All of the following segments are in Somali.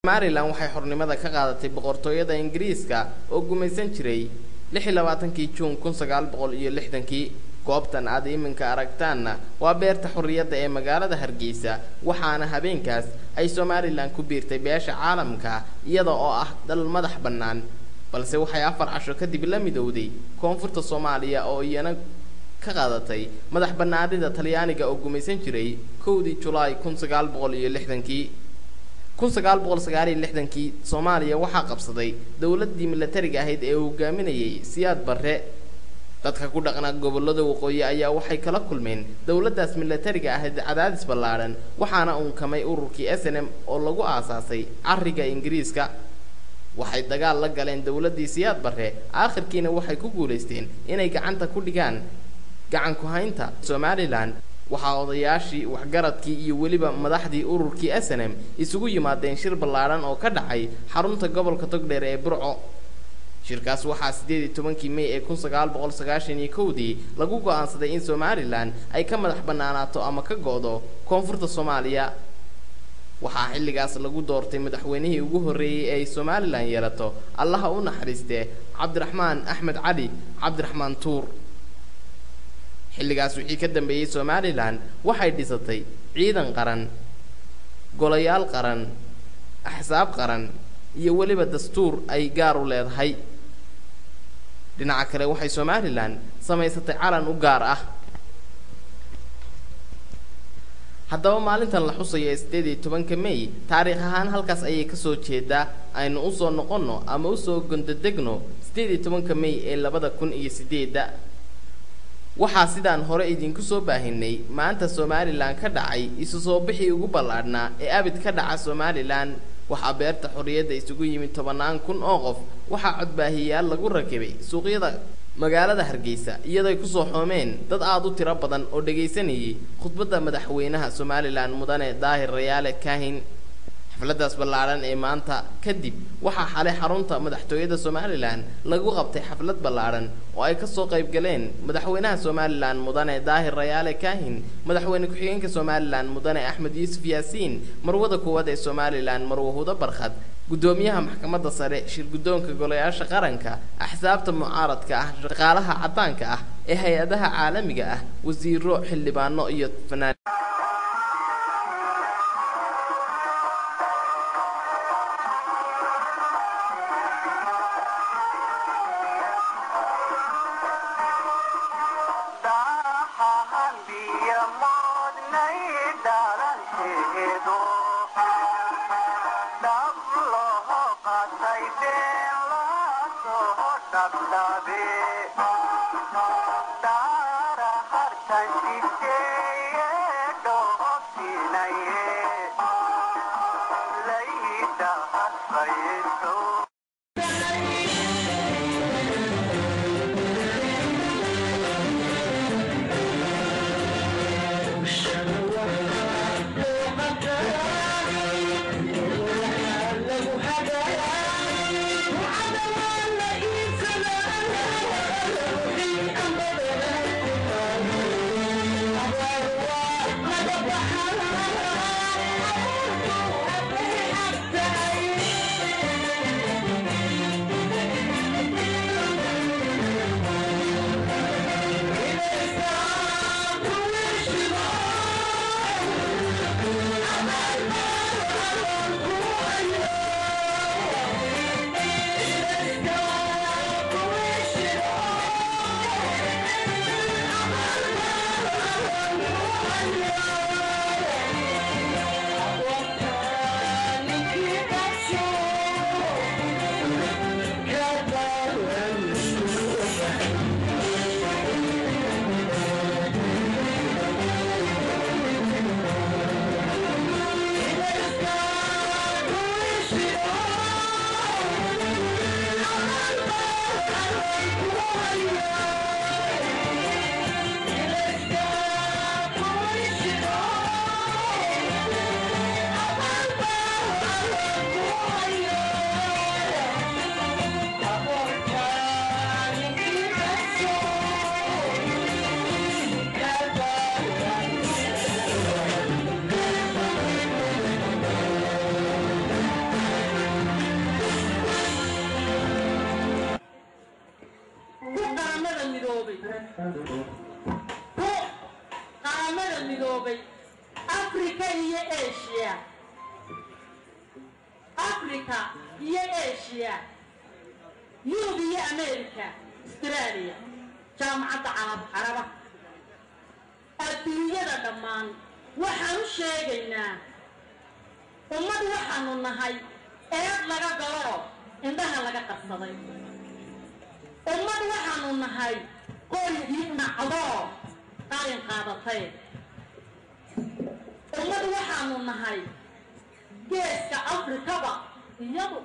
Maryland waxay xornimada ka qaadatay boqortooyada Ingiriiska oo gumaysan jiray 26 Juun 1960 goobtan aad iminka aragtaana waa beerta xorriyadda ee magaalada Hargeysa waxaana habeenkaas ay Somaliland ku biirtay beesha caalamka iyada oo ah dal madax bannaan balse waxay 4 casho kadib la midowday koonfurta Soomaaliya oo iyana ka qaadatay madax bannaanida Talyaaniga oo gumaysan jiray 1 July 1960 1969 Soomaaliya waxa qabsaday dawladii militariga ahayd ee hogaaminayay Siyaad Barre dadka ku dhaqna gobolada waqooyi ayaa waxay kala kulmeen dawladaas militariga ahayd cadaadis ballaaran waxaana uu kamay ururkii SNM oo lagu aasaasay arriga Ingiriiska waxay dagaal la galeen dawladii Siyaad Barre aakhirkiina waxay ku guuleysteen inay gacanta ku dhigaan gacan ku haynta Somaliland waxa odayaashii waxgaradkii iyo waliba madaxdii ururkii SNM isugu yimaadeen shir ballaaran oo ka dhacay xarunta gobolka Togdheer ee Burco shirkaas waxaa 18 May 1991 lagu go'aansaday in Somaliland ay ka madax bannaanaato ama ka go'do koonfurta Soomaaliya waxaa xilligaas lagu doortay madaxweynihii ugu horeeyay ee Somaliland yeelato Allah u naxariistay Cabdiraxmaan Axmed Cali Cabdiraxmaan Tuur xilligaas wixii ka dambeeyay Somaliland waxay dhisatay ciidan qaran golayaal qaran axsaab qaran iyo waliba dastuur ay gaar u leedahay dhinaca kale waxay Somaliland samaysatay calan u gaar ah haddaba maalintan la xusayo 18 May taariikh ahaan halkaas ayay ka soo jeedaa aynu u soo noqono ama u soo gondadegno 18 May ee 2008 waxaa sidaan hore idinku soo baahinay maanta Somaliland ka dhacay isu soo bixi ugu ballaadhnaa ee abid ka dhaca Somaliland waxa beerta xorriyadda isugu yimid 10,000 oo qof waxa codbaahiyaal lagu rakibay suuqyada magaalada Hargeysa iyadoo ay ku soo xoomeen dad aad u tiro badan oo dhageysanayay khudbadda madaxweynaha Somaliland mudane Daahir Rayaale Kaahin xafladaas ballaaran ee maanta kadib waxa xalay xarunta madaxtooyada Somaliland lagu qabtay xaflad ballaaran oo ay ka soo qayb galeen madaxweynaha Somaliland mudane Daahir Rayaale Kaahin madaxweyne ku-xigeenka Somaliland mudane Axmed Yuusuf Yaasiin marwada koowaad ee Somaliland Marwo Hudo Barkhad gudoomiyaha maxkamadda sare shir gudoonka golayaasha qaranka axsaabta mucaaradka ah shaqaalaha cadaanka ah ee hay'adaha caalamiga ah wasiiro xildhibaano iyo fanaan Dara har قامنا المدوبي أفريقيا هي إيشيا أفريقيا هي إيشيا يوروب هي أمريكا استراليا جامعة عربة الدنيا دمان وحنو شيغينا ummad waxaanu nahay eed laga galo indhaha laga qabsaday ummad waxaanu nahay qoolidii nacdo qalin qaadatay ummad waxaanu nahay geeska afrikaba iyadu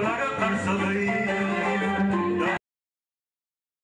Laga